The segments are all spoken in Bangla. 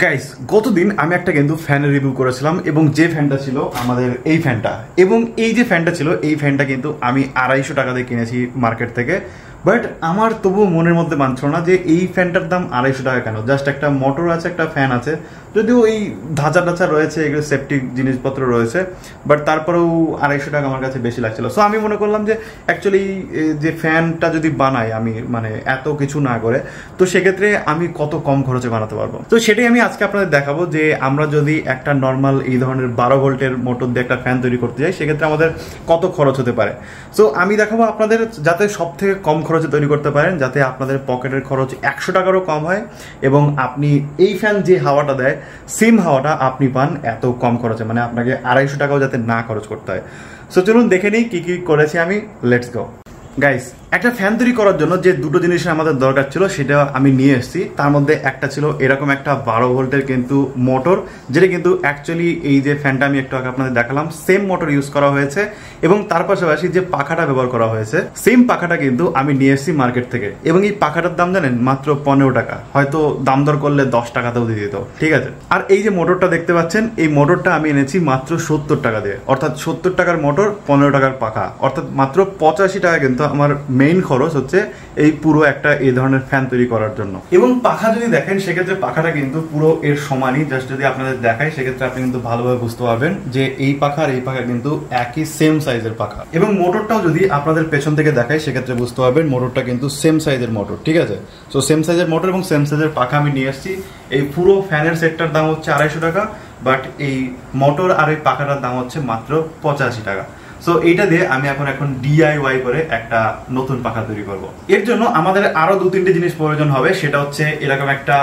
গাইস গতদিন আমি একটা কিন্তু ফ্যানের রিভিউ করেছিলাম এবং যে ফ্যানটা ছিল আমাদের এই ফ্যানটা এবং এই যে ফ্যানটা ছিল এই ফ্যানটা কিন্তু আমি 250 টাকা দিয়ে কিনেছি মার্কেট থেকে। বাট আমার তবু মনের মধ্যে মানছিল না যে এই ফ্যানটার দাম 250 টাকা কেন। জাস্ট একটা মোটর আছে, একটা ফ্যান আছে, যদিও এই ধাঁচা টাচা রয়েছে, এগুলো সেফটি জিনিসপত্র রয়েছে, বাট তারপরেও 250 টাকা আমার কাছে বেশি লাগছিল। সো আমি মনে করলাম যে অ্যাকচুয়ালি যে ফ্যানটা যদি বানাই আমি মানে এত কিছু না করে, তো সেক্ষেত্রে আমি কত কম খরচে বানাতে পারবো। তো সেটাই আমি আজকে আপনাদের দেখাবো যে আমরা যদি একটা নর্মাল এই ধরনের 12 ভোল্টের মোটর দিয়ে একটা ফ্যান তৈরি করতে যাই সেক্ষেত্রে আমাদের কত খরচ হতে পারে। সো আমি দেখাবো আপনাদের যাতে সব থেকে কম খরচে তৈরি করতে পারেন, যাতে আপনাদের পকেটের খরচ 100 টাকারও কম হয় এবং আপনি এই ফ্যান যে হাওয়াটা দেয় সেম হাওয়াটা আপনি পান এত কম খরচে, মানে আপনাকে 250 টাকাও যাতে না খরচ করতে হয়। সো চলুন দেখে নিই কি কি করেছি আমি। Let's go guys. একটা ফ্যান তৈরি করার জন্য যে দুটো জিনিসের আমাদের দরকার ছিল সেটা আমি নিয়ে এসেছি। তার মধ্যে একটা ছিল এরকম একটা 12 ভোল্টের কিন্তু মোটর, যেটা কিন্তু অ্যাকচুয়ালি এই যে ফ্যানটা আমি একটু আগে আপনাদের দেখালাম সেম মোটর ইউজ করা হয়েছে এবং তার পাশাপাশি যে পাখাটা ব্যবহার করা হয়েছে সেম পাখাটা কিন্তু আমি নিয়ে এসেছি মার্কেট থেকে এবং এই পাখাটার দাম জানেন মাত্র 15 টাকা, হয়তো দাম দর করলে 10 টাকাতেও দিয়ে দিত, ঠিক আছে। আর এই যে মোটরটা দেখতে পাচ্ছেন এই মোটরটা আমি এনেছি মাত্র 70 টাকা দিয়ে, অর্থাৎ 70 টাকার মোটর 15 টাকার পাখা, অর্থাৎ মাত্র 85 টাকা কিন্তু আমার মেইন খরচ হচ্ছে এই পুরো একটা এই ধরনের ফ্যান তৈরি করার জন্য। এবং পাখা যদি দেখেন সেক্ষেত্রে পাখাটা কিন্তু পুরো এর সমানই। জাস্ট যদি আপনাদের দেখাই সেক্ষেত্রে আপনি কিন্তু ভালোভাবে বুঝতে পারবেন যে এই পাখা আর এই পাখা কিন্তু একই সেম সাইজের পাখা। এবং মোটরটাও যদি আপনাদের পেছন থেকে দেখাই সেক্ষেত্রে বুঝতে পারবেন মোটরটা কিন্তু সেম সাইজের মোটর, ঠিক আছে। সো সেম সাইজের মোটর এবং সেম সাইজের পাখা আমি নিয়ে এসেছি। এই পুরো ফ্যানের সেটটার দাম হচ্ছে 250 টাকা, বাট এই মোটর আর এই পাখাটার দাম হচ্ছে মাত্র 85 টাকা। সো এইটা দিয়ে আমি এখন DIY করে একটা নতুন পাখা তৈরি করব। এর জন্য আমাদের আরো 2-3টে জিনিস প্রয়োজন হবে, সেটা হচ্ছে এরকম একটা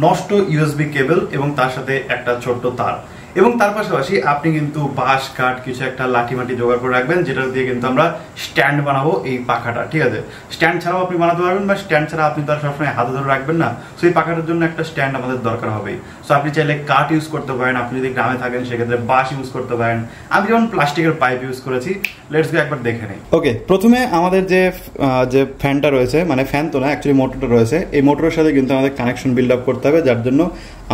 নষ্ট USB কেবল এবং তার সাথে একটা ছোট্ট তার, এবং তার পাশাপাশি আপনি কিন্তু বাঁশ কাঠ কিছু একটা লাঠি মাটি জোগাড় করে রাখবেন, যেটা দিয়ে কিন্তু আমরা স্ট্যান্ড বানাবো এই পাখাটা, ঠিক আছে। স্ট্যান্ড ছাড়াও আপনি বানাতে পারবেন, বা স্ট্যান্ড ছাড়া আপনি তার সবসময় হাতে ধরে রাখবেন না, সো এই পাখাটার জন্য একটা স্ট্যান্ড আমাদের দরকার হবেই। সো আপনি চাইলে কাঠ ইউজ করতে পারেন, আপনি যদি গ্রামে থাকেন সেক্ষেত্রে বাঁশ ইউজ করতে পারেন, আমি যেমন প্লাস্টিকের পাইপ ইউজ করেছি। লেটস গো একবার দেখে নিই। ওকে, প্রথমে আমাদের যে ফ্যানটা রয়েছে, মানে ফ্যান তো না অ্যাকচুয়ালি মোটরটা রয়েছে, এই মোটরের সাথে কিন্তু আমাদের কানেকশন বিল্ড আপ করতে হবে, যার জন্য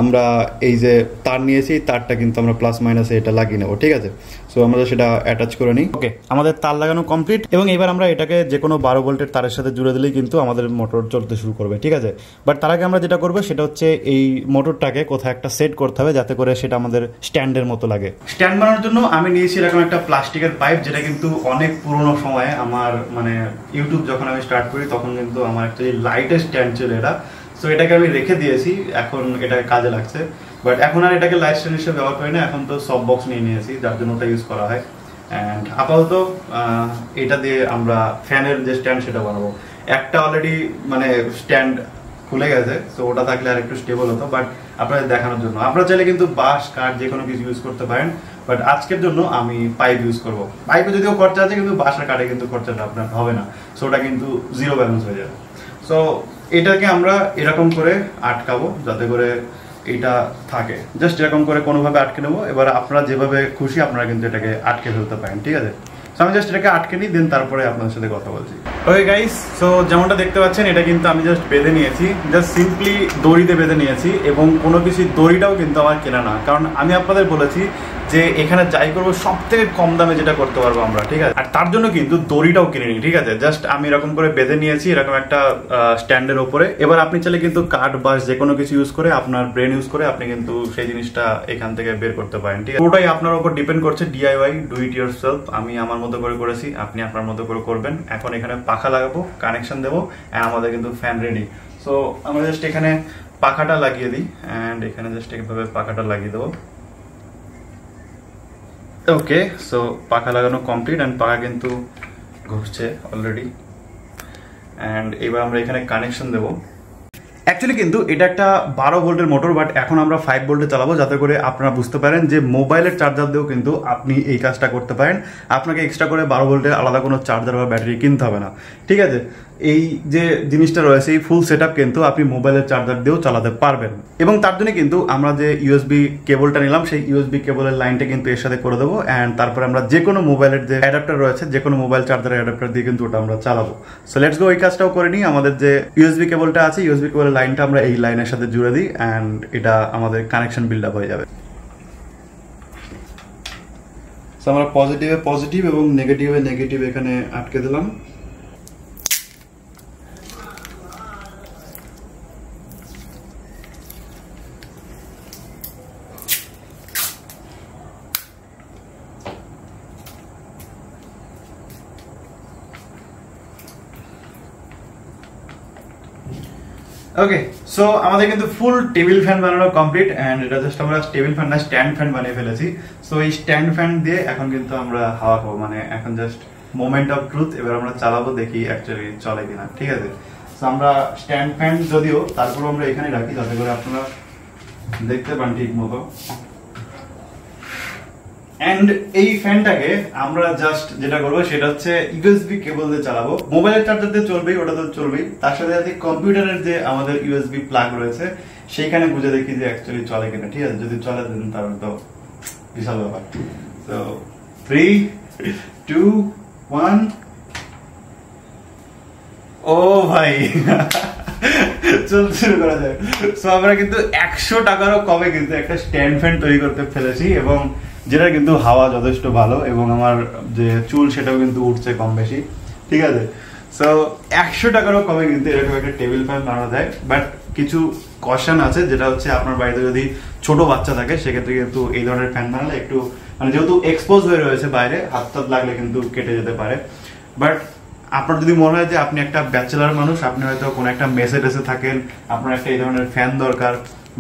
আমরা এই যে তার নিয়েছি তারটা কিন্তু আমরা প্লাস মাইনাসে এটা লাগিয়ে নেবো, ঠিক আছে। সো আমরা সেটা অ্যাটাচ করে নিই। ওকে, আমাদের তার লাগানো কমপ্লিট এবং এবার আমরা এটাকে যে কোনো 12 ভোল্টের তারের সাথে জুড়ে দিলেই কিন্তু আমাদের মোটর চলতে শুরু করবে, ঠিক আছে। বাট তার আগে আমরা যেটা করবো সেটা হচ্ছে এই মোটরটাকে কোথাও একটা সেট করতে হবে যাতে করে সেটা আমাদের স্ট্যান্ডের মতো লাগে। স্ট্যান্ড বানানোর জন্য আমি নিয়েছি এরকম একটা প্লাস্টিকের পাইপ, যেটা কিন্তু অনেক পুরোনো সময়ে আমার মানে ইউটিউব যখন আমি স্টার্ট করি তখন কিন্তু আমার অ্যাকচুয়ালি লাইটের স্ট্যান্ড ছিল এটা। সো এটাকে আমি রেখে দিয়েছি, এখন এটাকে কাজে লাগছে, বাট এখন আর এটাকে লাইট স্ট্যান্ড হিসেবে ব্যবহার করি না, এখন তো সব বক্স নিয়ে নিয়েছি যার জন্য ওটা ইউজ করা হয়। অ্যান্ড আপাতত এটা দিয়ে আমরা ফ্যানের যে স্ট্যান্ড সেটা বানাবো। একটা অলরেডি মানে স্ট্যান্ড খুলে গেছে, সো ওটা থাকলে আর একটু স্টেবল হতো, বাট আপনাদের দেখানোর জন্য। আপনারা চাইলে কিন্তু বাঁশ কাঠ যে কোনো কিছু ইউজ করতে পারেন, বাট আজকের জন্য আমি পাইপ ইউজ করবো। পাইপে যদিও খরচা আছে কিন্তু বাঁশ আর কাঠে কিন্তু খরচাটা আপনার হবে না, সো ওটা কিন্তু জিরো ব্যালেন্স হয়ে যাবে। সো এটাকে আমরা এরকম করে আটকাবো যাতে করে এটা থাকে, জাস্ট এরকম করে কোনোভাবে আটকে নেবো। এবার আপনারা যেভাবে খুশি আপনারা কিন্তু এটাকে আটকে ফেলতে পারেন, ঠিক আছে। সো আমি জাস্ট এটাকে আটকে নিই, দেন তারপরে আপনাদের সাথে কথা বলছি। ওকে গাইস, সো যেমনটা দেখতে পাচ্ছেন এটা কিন্তু আমি জাস্ট বেঁধে নিয়েছি, জাস্ট সিম্পলি দড়িতে বেঁধে নিয়েছি এবং কোনো কিছু দড়িটাও কিন্তু আমার কেনা না, কারণ আমি আপনাদের বলেছি যে এখানে যাই করবো সব থেকে কম দামে যেটা করতে পারবো আমরা, ঠিক আছে। আর তার জন্য কিন্তু দড়িটাও কিনে নিই, ঠিক আছে। জাস্ট আমি এরকম করে বেঁধে নিয়েছি এরকম একটা স্ট্যান্ডের ওপরে। এবার আপনি চাইলে কিন্তু কাঠ বাঁশ যে কোনো কিছু ইউজ করে আপনার ব্রেন ইউজ করে আপনি কিন্তু সেই জিনিসটা এখান থেকে বের করতে পারেন, ঠিক আছে। পুরোটাই আপনার উপর ডিপেন্ড করছে, DIY ডু ইট ইয়োরসেলফ। আমি আমার মতো করে করেছি, আপনি আপনার মতো করে করবেন। এখন এখানে পাখা লাগাবো, কানেকশন দেবো, অ্যান্ড আমাদের কিন্তু ফ্যান রেডি। সো আমরা জাস্ট এখানে পাখাটা লাগিয়ে দিই, অ্যান্ড এখানে জাস্ট এইভাবে পাখাটা লাগিয়ে দেবো। ওকে, সো পাখা লাগানো কমপ্লিট অ্যান্ড পাখা কিন্তু ঘুরছে অলরেডি। অ্যান্ড এবার আমরা এখানে কানেকশন দেবো। অ্যাকচুয়ালি কিন্তু এটা একটা 12 ভোল্টের মোটর, বাট এখন আমরা 5 ভোল্টে চালাবো যাতে করে আপনারা বুঝতে পারেন যে মোবাইলের চার্জার দিয়েও কিন্তু আপনি এই কাজটা করতে পারেন। আপনাকে এক্সট্রা করে 12 ভোল্টের আলাদা কোনো চার্জার বা ব্যাটারি কিনতে হবে না, ঠিক আছে। এই যে জিনিসটা রয়েছে এই ফুল সেটআপ কিন্তু আপনি মোবাইলের চার্জার দিয়েও চালাতে পারবেন। এবং তার জন্য কিন্তু আমরা যে USB কেবলটা নিলাম সেই USB কেবলের লাইনটা কিন্তু এর সাথে করে দেবো, অ্যান্ড তারপরে আমরা যে কোনো মোবাইলের যে অ্যাডাপ্টার রয়েছে যে কোনো মোবাইল চার্জারের অ্যাডাপ্টার দিয়ে কিন্তু ওটা আমরা চালাবো। সো লেটস গো, এই কাজটাও করে নিই। আমাদের যে USB কেবলটা আছে USB কেবলের লাইন লাইনটা আমরা এই লাইনের সাথে জুড়ে দিই অ্যান্ড এটা আমাদের কানেকশন বিল্ড আপ হয়ে যাবে। আমরা পজিটিভে পজিটিভ এবং নেগেটিভে নেগেটিভ এখানে আটকে দিলাম। ওকে, সো আমাদের কিন্তু ফুল টেবিল ফ্যান বানানো কমপ্লিট এন্ড এটা জাস্ট আমরা টেবিল ফ্যান না স্ট্যান্ড ফ্যান বানিয়ে ফেলেছি। সো এই স্ট্যান্ড ফ্যান দিয়ে এখন কিন্তু আমরা হাওয়া খাবো, মানে এখন জাস্ট মোমেন্ট অফ ট্রুথ, এবার আমরা চালাবো, দেখি অ্যাকচুয়ালি চলে কিনা। ঠিক আছে, সো আমরা স্ট্যান্ড ফ্যান যদিও তারপর আমরা এখানে রাখি যাতে করে আপনারা দেখতে পান ঠিক মতো। এন্ড এই ফ্যানটাকে আমরা জাস্ট যেটা করবো সেটা হচ্ছে ইউএসবি কেবল দিয়ে চালাবো। মোবাইলের চার্জার দিয়ে চলবেই, ওটা তো চলবেই, তার সাথে সাথে কম্পিউটারের যে আমাদের ইউএসবি প্লাগ রয়েছে সেইখানে বুঝে দেখি যে অ্যাকচুয়ালি চলে কিনা। ঠিক আছে, যদি চলে দেন তাহলে তো বিশাল ব্যাপার। তো 3, 2, 1। ও ভাই শুরু করা যায়। সো আমরা কিন্তু 100 টাকারও কমে কিন্তু একটা স্ট্যান্ড ফ্যান তৈরি করতে ফেলেছি এবং যেটা কিন্তু হাওয়া যথেষ্ট ভালো এবং আমার যে চুল সেটাও কিন্তু উঠছে কম বেশি। ঠিক আছে, সো 100 টাকারও কমে কিন্তু এরকম একটা টেবিল ফ্যান বানানো যায়। বাট কিছু কশন আছে, যেটা হচ্ছে আপনার বাড়িতে যদি ছোট বাচ্চা থাকে সেক্ষেত্রে কিন্তু এই ধরনের ফ্যান বানালে একটু, মানে যেহেতু এক্সপোজ হয়ে রয়েছে বাইরে, হাত টাত লাগলে কিন্তু কেটে যেতে পারে। বাট আপনার যদি মনে হয় যে আপনি একটা ব্যাচেলার মানুষ, আপনি হয়তো কোনো একটা মেসে টেসে থাকেন, আপনার একটা এই ধরনের ফ্যান দরকার,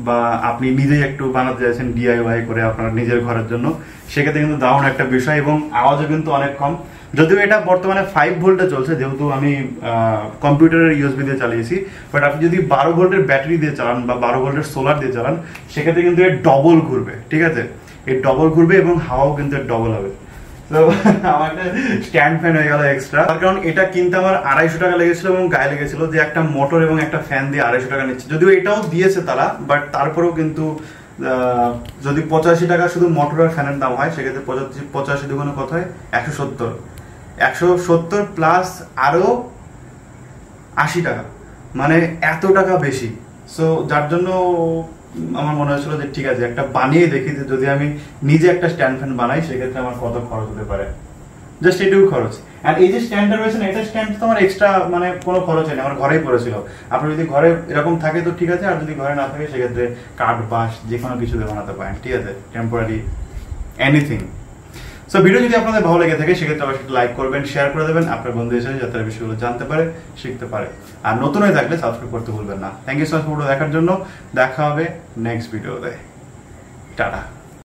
বা আপনি নিজেই একটু বানাতে চাইছেন ডিআইওয়াই করে আপনার নিজের ঘরের জন্য, সেক্ষেত্রে কিন্তু দারুণ একটা বিষয় এবং আওয়াজও কিন্তু অনেক কম। যদিও এটা বর্তমানে 5 ভোল্টে চলছে, যেহেতু আমি কম্পিউটারের ইউএসবি দিয়ে চালিয়েছি, বাট আপনি যদি 12 ভোল্টের ব্যাটারি দিয়ে চালান বা 12 ভোল্টের সোলার দিয়ে চালান সেক্ষেত্রে কিন্তু এর ডবল ঘুরবে। ঠিক আছে, এর ডবল ঘুরবে এবং হাওয়াও কিন্তু এর ডবল হবে। তো আমার একটা স্ট্যান্ড ফ্যান হয়ে গেল এক্সট্রা, কারণ এটা কিনতে আমার 250 টাকা লেগেছিল এবং গায়ে লেগেছিল যে একটা মোটর এবং একটা ফ্যান দিয়ে 250 টাকা নিচ্ছে। যদিও এটাও দিয়েছে তারা, বাট তারপরেও কিন্তু যদি 85 টাকা শুধু মোটর আর ফ্যানের দাম হয় সেক্ষেত্রে 85 দুগুণে কত হয়, 170 প্লাস আরো 80 টাকা, মানে এত টাকা বেশি। সো যার জন্য আমার মনে হয়েছিল যে ঠিক আছে একটা বানিয়ে দেখি, যে যদি আমি নিজে একটা স্ট্যান্ড ফ্যান বানাই সেক্ষেত্রে আমার কত খরচ হতে পারে, জাস্ট এটুকু খরচ। আর এই যে স্ট্যান্ডটা রয়েছে না, এটা স্ট্যান্ড তো আমার এক্সট্রা মানে কোনো খরচ হয়নি, আমার ঘরেই পড়েছিল। আপনার যদি ঘরে এরকম থাকে তো ঠিক আছে, আর যদি ঘরে না থাকে সেক্ষেত্রে কাঠ বাঁশ যে কোনো কিছু দিয়ে বানাতে পারেন। ঠিক আছে, টেম্পোরারি এনিথিং। সো ভিডিও যদি আপনাদের ভালো লেগে থাকে সেক্ষেত্রে অবশ্যই লাইক করবেন, শেয়ার করে দেবেন আপনার বন্ধুদের সাথে, যাতে বিষয়গুলো জানতে পারে, শিখতে পারে। আর নতুন হয়ে থাকলে সাবস্ক্রাইব করতে ভুলবেন না। Thank you so much video দেখার জন্য। দেখা হবে নেক্সট ভিডিওতে। টাটা।